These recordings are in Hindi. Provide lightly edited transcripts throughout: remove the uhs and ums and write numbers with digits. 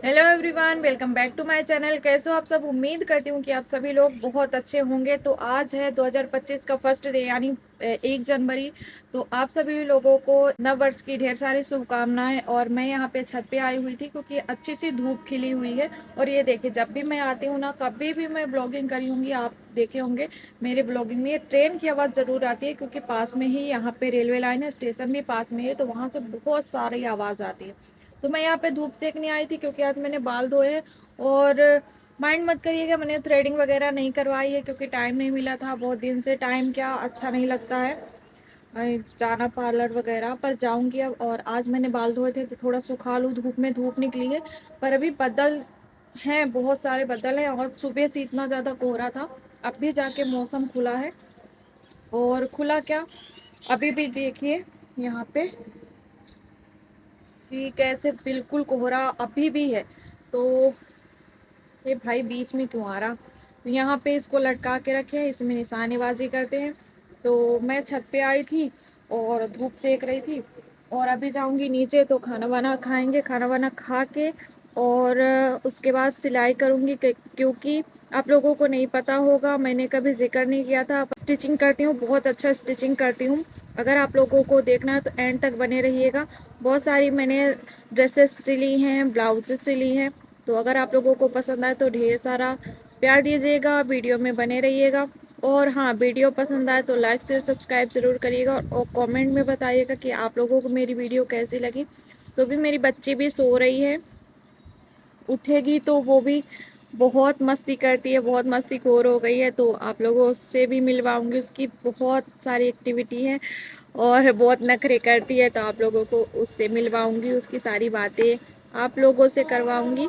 Hello everyone, welcome back to my channel. कैसे हो आप सब? उम्मीद करती हूँ कि आप सभी लोग बहुत अच्छे होंगे। तो आज है 2025 का फर्स्ट डे, यानी 1 जनवरी। तो आप सभी लोगों को नव वर्ष की ढेर सारी शुभकामनाएं। और मैं यहाँ पे छत पे आई हुई थी क्योंकि अच्छी सी धूप खिली हुई है। और ये देखिए, जब भी मैं आती हूँ ना, कभी भी मैं ब्लॉगिंग करी होंगी, आप देखे होंगे मेरे ब्लॉगिंग में ट्रेन की आवाज़ ज़रूर आती है, क्योंकि पास में ही यहाँ पे रेलवे लाइन है, स्टेशन भी पास में है, तो वहाँ से बहुत सारी आवाज़ आती है। तो मैं यहाँ पे धूप सेकने आई थी क्योंकि आज मैंने बाल धोए हैं। और माइंड मत करिएगा, मैंने थ्रेडिंग वगैरह नहीं करवाई है क्योंकि टाइम नहीं मिला था बहुत दिन से। टाइम क्या अच्छा नहीं लगता है जाना पार्लर वगैरह पर। जाऊंगी अब। और आज मैंने बाल धोए थे तो थोड़ा सुखा लूँ, धूप में धूप निकली है। पर अभी बादल हैं, बहुत सारे बादल हैं, और सुबह से इतना ज़्यादा कोहरा था। अब भी जाके मौसम खुला है। और खुला क्या, अभी भी देखिए यहाँ पे कि कैसे बिल्कुल कोहरा अभी भी है। तो ये भाई बीच में क्यों आ रहा? तो यहाँ पे इसको लटका के रखे हैं, इसमें निशानेबाजी करते हैं। तो मैं छत पे आई थी और धूप सेक रही थी। और अभी जाऊंगी नीचे तो खाना वाना खाएंगे, खाना वाना खा के और उसके बाद सिलाई करूंगी क्योंकि आप लोगों को नहीं पता होगा, मैंने कभी जिक्र नहीं किया था, स्टिचिंग करती हूँ, बहुत अच्छा स्टिचिंग करती हूँ। अगर आप लोगों को देखना है तो एंड तक बने रहिएगा। बहुत सारी मैंने ड्रेसेस सिली हैं, ब्लाउजेस सिली हैं। तो अगर आप लोगों को पसंद आए तो ढेर सारा प्यार दीजिएगा, वीडियो में बने रहिएगा। और हाँ, वीडियो पसंद आए तो लाइक शेयर सब्सक्राइब ज़रूर करिएगा, और कमेंट में बताइएगा कि आप लोगों को मेरी वीडियो कैसी लगी। तो भी मेरी बच्ची भी सो रही है, उठेगी तो वो भी बहुत मस्ती करती है, बहुत मस्तीखोर हो गई है। तो आप लोगों से भी मिलवाऊंगी, उसकी बहुत सारी एक्टिविटी है और बहुत नखरे करती है। तो आप लोगों को उससे मिलवाऊंगी, उसकी सारी बातें आप लोगों से करवाऊंगी।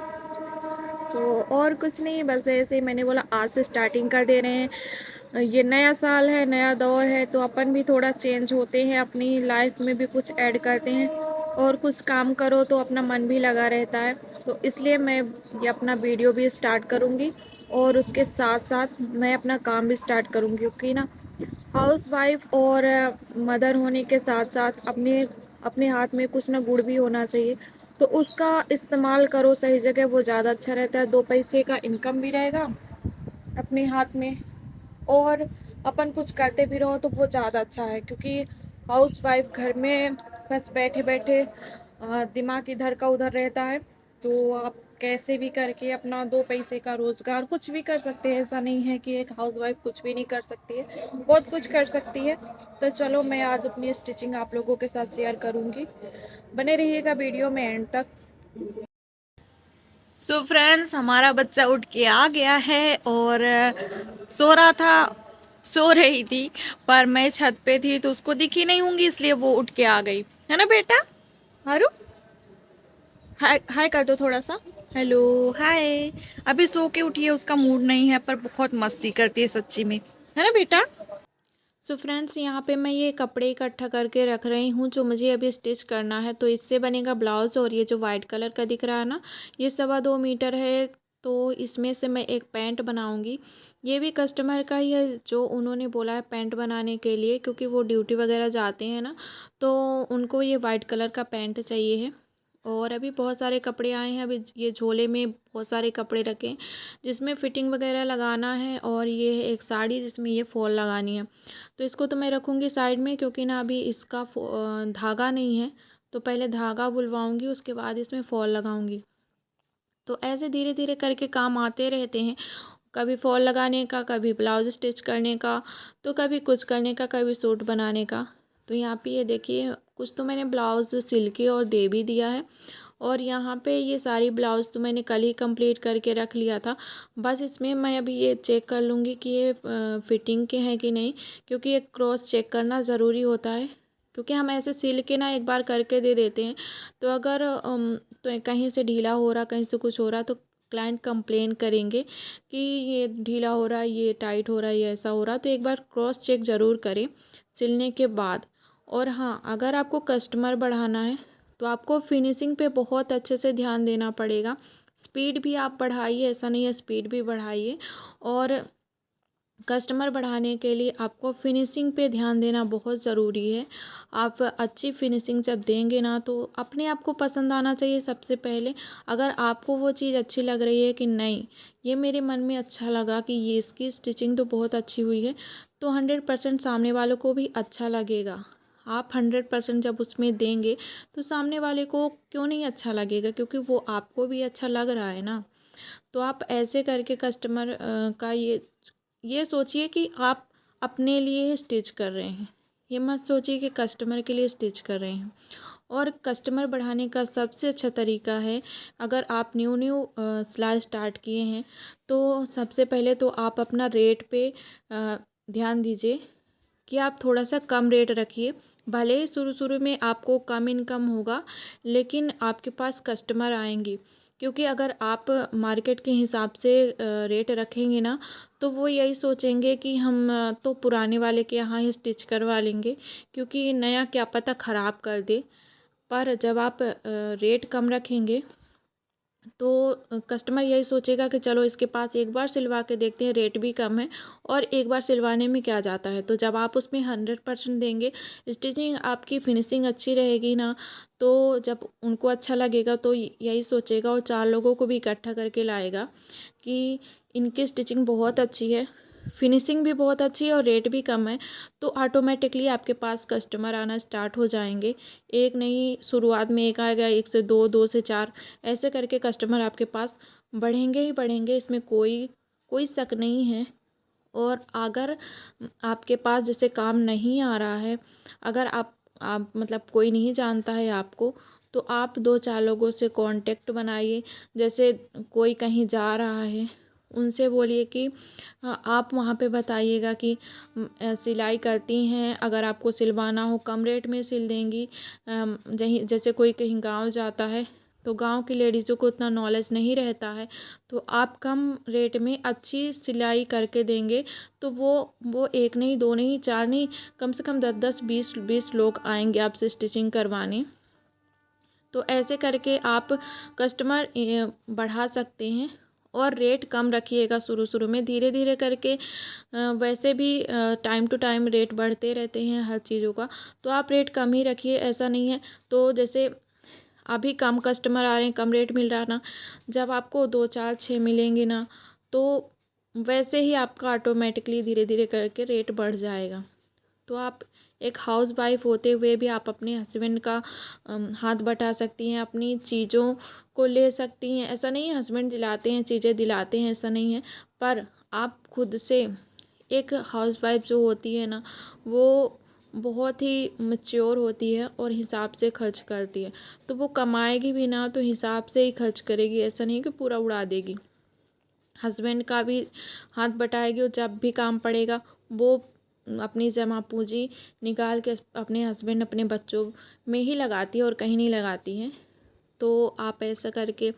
तो और कुछ नहीं, बस ऐसे ही मैंने बोला आज से स्टार्टिंग कर दे रहे हैं। ये नया साल है, नया दौर है, तो अपन भी थोड़ा चेंज होते हैं, अपनी लाइफ में भी कुछ ऐड करते हैं। और कुछ काम करो तो अपना मन भी लगा रहता है। तो इसलिए मैं ये अपना वीडियो भी स्टार्ट करूँगी, और उसके साथ साथ मैं अपना काम भी स्टार्ट करूँगी, क्योंकि ना हाउस वाइफ और मदर होने के साथ साथ अपने अपने हाथ में कुछ ना गुड़ भी होना चाहिए। तो उसका इस्तेमाल करो सही जगह, वो ज़्यादा अच्छा रहता है। 2 पैसे का इनकम भी रहेगा अपने हाथ में, और अपन कुछ करते भी रहो तो वो ज़्यादा अच्छा है। क्योंकि हाउस वाइफ घर में बस बैठे बैठे दिमाग इधर का उधर रहता है। तो आप कैसे भी करके अपना 2 पैसे का रोजगार कुछ भी कर सकते हैं। ऐसा नहीं है कि एक हाउस वाइफ कुछ भी नहीं कर सकती है, बहुत कुछ कर सकती है। तो चलो, मैं आज अपनी स्टिचिंग आप लोगों के साथ शेयर करूँगी, बने रहिएगा वीडियो में एंड तक। सो फ्रेंड्स, हमारा बच्चा उठ के आ गया है और सो रहा था, सो रही थी, पर मैं छत पे थी तो उसको दिखी नहीं होंगी, इसलिए वो उठ के आ गई है ना बेटा। हारू, हाय हाय कर दो थोड़ा सा। हेलो, हाय। अभी सो के उठी है, उसका मूड नहीं है, पर बहुत मस्ती करती है सच्ची में, है ना बेटा। सो फ्रेंड्स, यहाँ पे मैं ये कपड़े इकट्ठा करके रख रही हूँ जो मुझे अभी स्टिच करना है। तो इससे बनेगा ब्लाउज। और ये जो वाइट कलर का दिख रहा है ना, ये 2.25 मीटर है। तो इसमें से मैं एक पैंट बनाऊंगी। ये भी कस्टमर का ही है, जो उन्होंने बोला है पैंट बनाने के लिए, क्योंकि वो ड्यूटी वगैरह जाते हैं ना, तो उनको ये वाइट कलर का पैंट चाहिए है। और अभी बहुत सारे कपड़े आए हैं, अभी ये झोले में बहुत सारे कपड़े रखे हैं जिसमें फिटिंग वगैरह लगाना है। और ये है एक साड़ी जिसमें ये फॉल लगानी है। तो इसको तो मैं रखूँगी साइड में, क्योंकि ना अभी इसका धागा नहीं है। तो पहले धागा बुलवाऊँगी, उसके बाद इसमें फॉल लगाऊँगी। तो ऐसे धीरे धीरे करके काम आते रहते हैं, कभी फॉल लगाने का, कभी ब्लाउज स्टिच करने का, तो कभी कुछ करने का, कभी सूट बनाने का। तो यहाँ पे ये देखिए, कुछ तो मैंने ब्लाउज सिल के और दे भी दिया है। और यहाँ पे ये सारी ब्लाउज़ तो मैंने कल ही कंप्लीट करके रख लिया था। बस इसमें मैं अभी ये चेक कर लूँगी कि ये फिटिंग के हैं कि नहीं, क्योंकि ये क्रॉस चेक करना ज़रूरी होता है। क्योंकि हम ऐसे सिल के ना एक बार करके दे देते हैं, तो अगर तो कहीं से ढीला हो रहा, कहीं से कुछ हो रहा, तो क्लाइंट कंप्लेन करेंगे कि ये ढीला हो रहा है, ये टाइट हो रहा है, ये ऐसा हो रहा। तो एक बार क्रॉस चेक ज़रूर करें सिलने के बाद। और हाँ, अगर आपको कस्टमर बढ़ाना है तो आपको फिनिशिंग पे बहुत अच्छे से ध्यान देना पड़ेगा। स्पीड भी आप बढ़ाइए, ऐसा नहीं है, स्पीड भी बढ़ाइए। और कस्टमर बढ़ाने के लिए आपको फिनिशिंग पे ध्यान देना बहुत ज़रूरी है। आप अच्छी फिनिशिंग जब देंगे ना तो अपने आप को पसंद आना चाहिए सबसे पहले। अगर आपको वो चीज़ अच्छी लग रही है कि नहीं, ये मेरे मन में अच्छा लगा कि ये इसकी स्टिचिंग तो बहुत अच्छी हुई है, तो 100% सामने वालों को भी अच्छा लगेगा। आप 100% जब उसमें देंगे तो सामने वाले को क्यों नहीं अच्छा लगेगा, क्योंकि वो आपको भी अच्छा लग रहा है ना। तो आप ऐसे करके कस्टमर का ये सोचिए कि आप अपने लिए ही स्टिच कर रहे हैं। ये मत सोचिए कि कस्टमर के लिए स्टिच कर रहे हैं। और कस्टमर बढ़ाने का सबसे अच्छा तरीका है, अगर आप न्यू न्यू सिलाई स्टार्ट किए हैं तो सबसे पहले तो आप अपना रेट पे ध्यान दीजिए कि आप थोड़ा सा कम रेट रखिए। भले ही शुरू शुरू में आपको कम इनकम होगा, लेकिन आपके पास कस्टमर आएंगे। क्योंकि अगर आप मार्केट के हिसाब से रेट रखेंगे ना, तो वो यही सोचेंगे कि हम तो पुराने वाले के यहाँ ही स्टिच करवा लेंगे, क्योंकि नया क्या पता ख़राब कर दे। पर जब आप रेट कम रखेंगे तो कस्टमर यही सोचेगा कि चलो इसके पास एक बार सिलवा के देखते हैं, रेट भी कम है और एक बार सिलवाने में क्या जाता है। तो जब आप उसमें 100% देंगे, स्टिचिंग आपकी फिनिशिंग अच्छी रहेगी ना, तो जब उनको अच्छा लगेगा तो यही सोचेगा और 4 लोगों को भी इकट्ठा करके लाएगा कि इनकी स्टिचिंग बहुत अच्छी है, फिनिशिंग भी बहुत अच्छी है और रेट भी कम है। तो ऑटोमेटिकली आपके पास कस्टमर आना स्टार्ट हो जाएंगे। एक नहीं, शुरुआत में एक आएगा, एक से दो, दो से चार, ऐसे करके कस्टमर आपके पास बढ़ेंगे ही बढ़ेंगे, इसमें कोई कोई शक नहीं है। और अगर आपके पास जैसे काम नहीं आ रहा है, अगर आप मतलब कोई नहीं जानता है आपको, तो आप 2-4 लोगों से कांटेक्ट बनाइए। जैसे कोई कहीं जा रहा है, उनसे बोलिए कि आप वहाँ पे बताइएगा कि सिलाई करती हैं, अगर आपको सिलवाना हो कम रेट में सिल देंगी। जैसे कोई कहीं गांव जाता है तो गांव की लेडीज़ों को उतना नॉलेज नहीं रहता है, तो आप कम रेट में अच्छी सिलाई करके देंगे तो वो एक नहीं, दो नहीं, चार नहीं, कम से कम 10-10, 20-20 लोग आएंगे आपसे स्टिचिंग करवाने। तो ऐसे करके आप कस्टमर बढ़ा सकते हैं। और रेट कम रखिएगा शुरू शुरू में, धीरे धीरे करके वैसे भी टाइम टू टाइम रेट बढ़ते रहते हैं हर चीज़ों का, तो आप रेट कम ही रखिए, ऐसा नहीं है। तो जैसे अभी कम कस्टमर आ रहे हैं, कम रेट मिल रहा ना, जब आपको 2 4 6 मिलेंगे ना, तो वैसे ही आपका ऑटोमेटिकली धीरे धीरे करके रेट बढ़ जाएगा। तो आप एक हाउस वाइफ होते हुए भी आप अपने हस्बैंड का हाथ बटा सकती हैं, अपनी चीज़ों को ले सकती हैं। ऐसा नहीं है हस्बैंड दिलाते हैं, चीज़ें दिलाते हैं, ऐसा नहीं है। पर आप खुद से, एक हाउस वाइफ जो होती है ना, वो बहुत ही मैच्योर होती है और हिसाब से खर्च करती है। तो वो कमाएगी भी ना तो हिसाब से ही खर्च करेगी, ऐसा नहीं कि पूरा उड़ा देगी। हस्बैंड का भी हाथ बटाएगी और जब भी काम पड़ेगा वो अपनी जमा पूंजी निकाल के अपने हस्बैंड, अपने बच्चों में ही लगाती है और कहीं नहीं लगाती है। तो आप ऐसा करके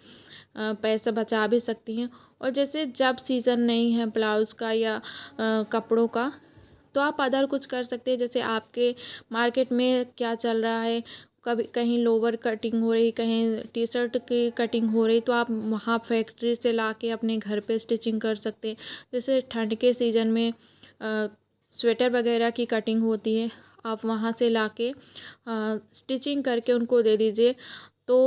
पैसा बचा भी सकती हैं। और जैसे जब सीज़न नहीं है ब्लाउज़ का या कपड़ों का, तो आप अदर कुछ कर सकते हैं। जैसे आपके मार्केट में क्या चल रहा है, कभी कहीं लोवर कटिंग हो रही, कहीं टी शर्ट की कटिंग हो रही, तो आप वहाँ फैक्ट्री से ला के अपने घर पे स्टिचिंग कर सकते हैं। जैसे ठंड के सीज़न में स्वेटर वगैरह की कटिंग होती है, आप वहाँ से ला के स्टिचिंग करके उनको दे दीजिए। तो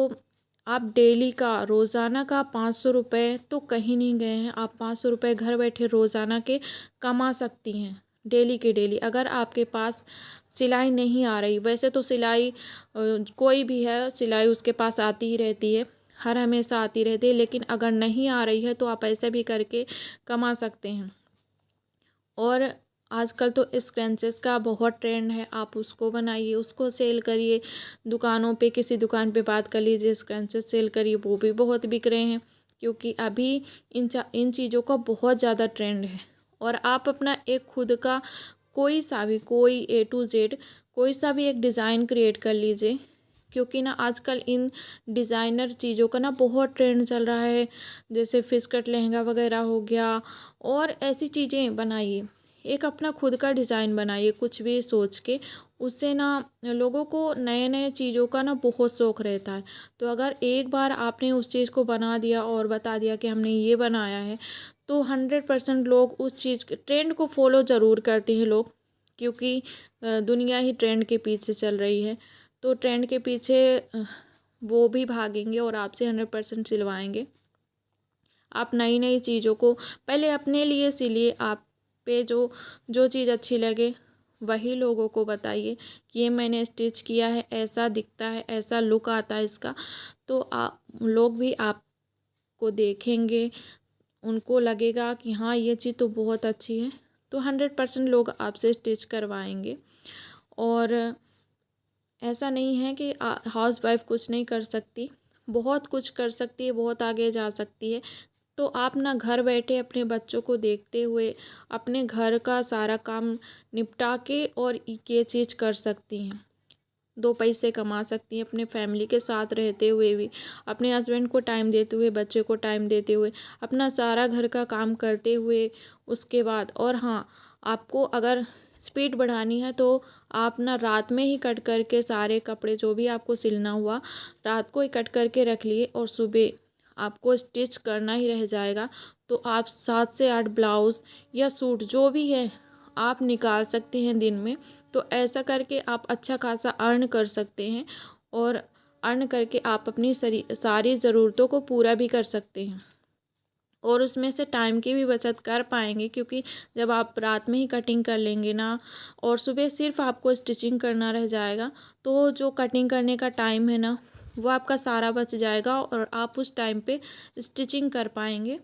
आप डेली का, रोज़ाना का 500 रुपये तो कहीं नहीं गए हैं। आप 500 रुपये घर बैठे रोज़ाना के कमा सकती हैं, डेली के डेली। अगर आपके पास सिलाई नहीं आ रही, वैसे तो सिलाई कोई भी है, सिलाई उसके पास आती ही रहती है, हर हमेशा आती रहती है, लेकिन अगर नहीं आ रही है तो आप ऐसे भी करके कमा सकते हैं। और आजकल तो स्क्रंचेस का बहुत ट्रेंड है, आप उसको बनाइए, उसको सेल करिए। दुकानों पे, किसी दुकान पे बात कर लीजिए, स्क्रंचेस सेल करिए, वो भी बहुत बिक रहे हैं। क्योंकि अभी इन चीज़ों का बहुत ज़्यादा ट्रेंड है। और आप अपना एक खुद का कोई सा भी, कोई A to Z कोई सा भी एक डिज़ाइन क्रिएट कर लीजिए। क्योंकि ना आजकल इन डिज़ाइनर चीज़ों का ना बहुत ट्रेंड चल रहा है। जैसे फिश कट लहंगा वगैरह हो गया, और ऐसी चीज़ें बनाइए। एक अपना खुद का डिज़ाइन बनाइए कुछ भी सोच के। उससे ना लोगों को नए नए चीज़ों का ना बहुत शौक़ रहता है। तो अगर एक बार आपने उस चीज़ को बना दिया और बता दिया कि हमने ये बनाया है, तो 100% लोग उस चीज़ के ट्रेंड को फॉलो ज़रूर करते हैं लोग, क्योंकि दुनिया ही ट्रेंड के पीछे चल रही है। तो ट्रेंड के पीछे वो भी भागेंगे और आपसे 100% सिलवाएंगे। आप नई नई चीज़ों को पहले अपने लिए सिलिए। आप पे जो जो चीज़ अच्छी लगे वही लोगों को बताइए कि ये मैंने स्टिच किया है, ऐसा दिखता है, ऐसा लुक आता है इसका। तो लोग भी आपको देखेंगे, उनको लगेगा कि हाँ ये चीज़ तो बहुत अच्छी है, तो 100% लोग आपसे स्टिच करवाएंगे। और ऐसा नहीं है कि हाउस वाइफ कुछ नहीं कर सकती, बहुत कुछ कर सकती है, बहुत आगे जा सकती है। तो आप ना घर बैठे अपने बच्चों को देखते हुए अपने घर का सारा काम निपटा के और ये चीज़ कर सकती हैं, 2 पैसे कमा सकती हैं अपने फैमिली के साथ रहते हुए भी, अपने हस्बैंड को टाइम देते हुए, बच्चे को टाइम देते हुए, अपना सारा घर का काम करते हुए उसके बाद। और हाँ, आपको अगर स्पीड बढ़ानी है तो आप ना रात में ही कट करके सारे कपड़े जो भी आपको सिलना हुआ रात को ही कट करके रख लिए और सुबह आपको स्टिच करना ही रह जाएगा। तो आप 7 से 8 ब्लाउज़ या सूट जो भी है आप निकाल सकते हैं दिन में। तो ऐसा करके आप अच्छा खासा अर्न कर सकते हैं और अर्न करके आप अपनी सारी ज़रूरतों को पूरा भी कर सकते हैं और उसमें से टाइम की भी बचत कर पाएंगे, क्योंकि जब आप रात में ही कटिंग कर लेंगे ना और सुबह सिर्फ आपको स्टिचिंग करना रह जाएगा, तो जो कटिंग करने का टाइम है ना वो आपका सारा बच जाएगा और आप उस टाइम पे स्टिचिंग कर पाएंगे।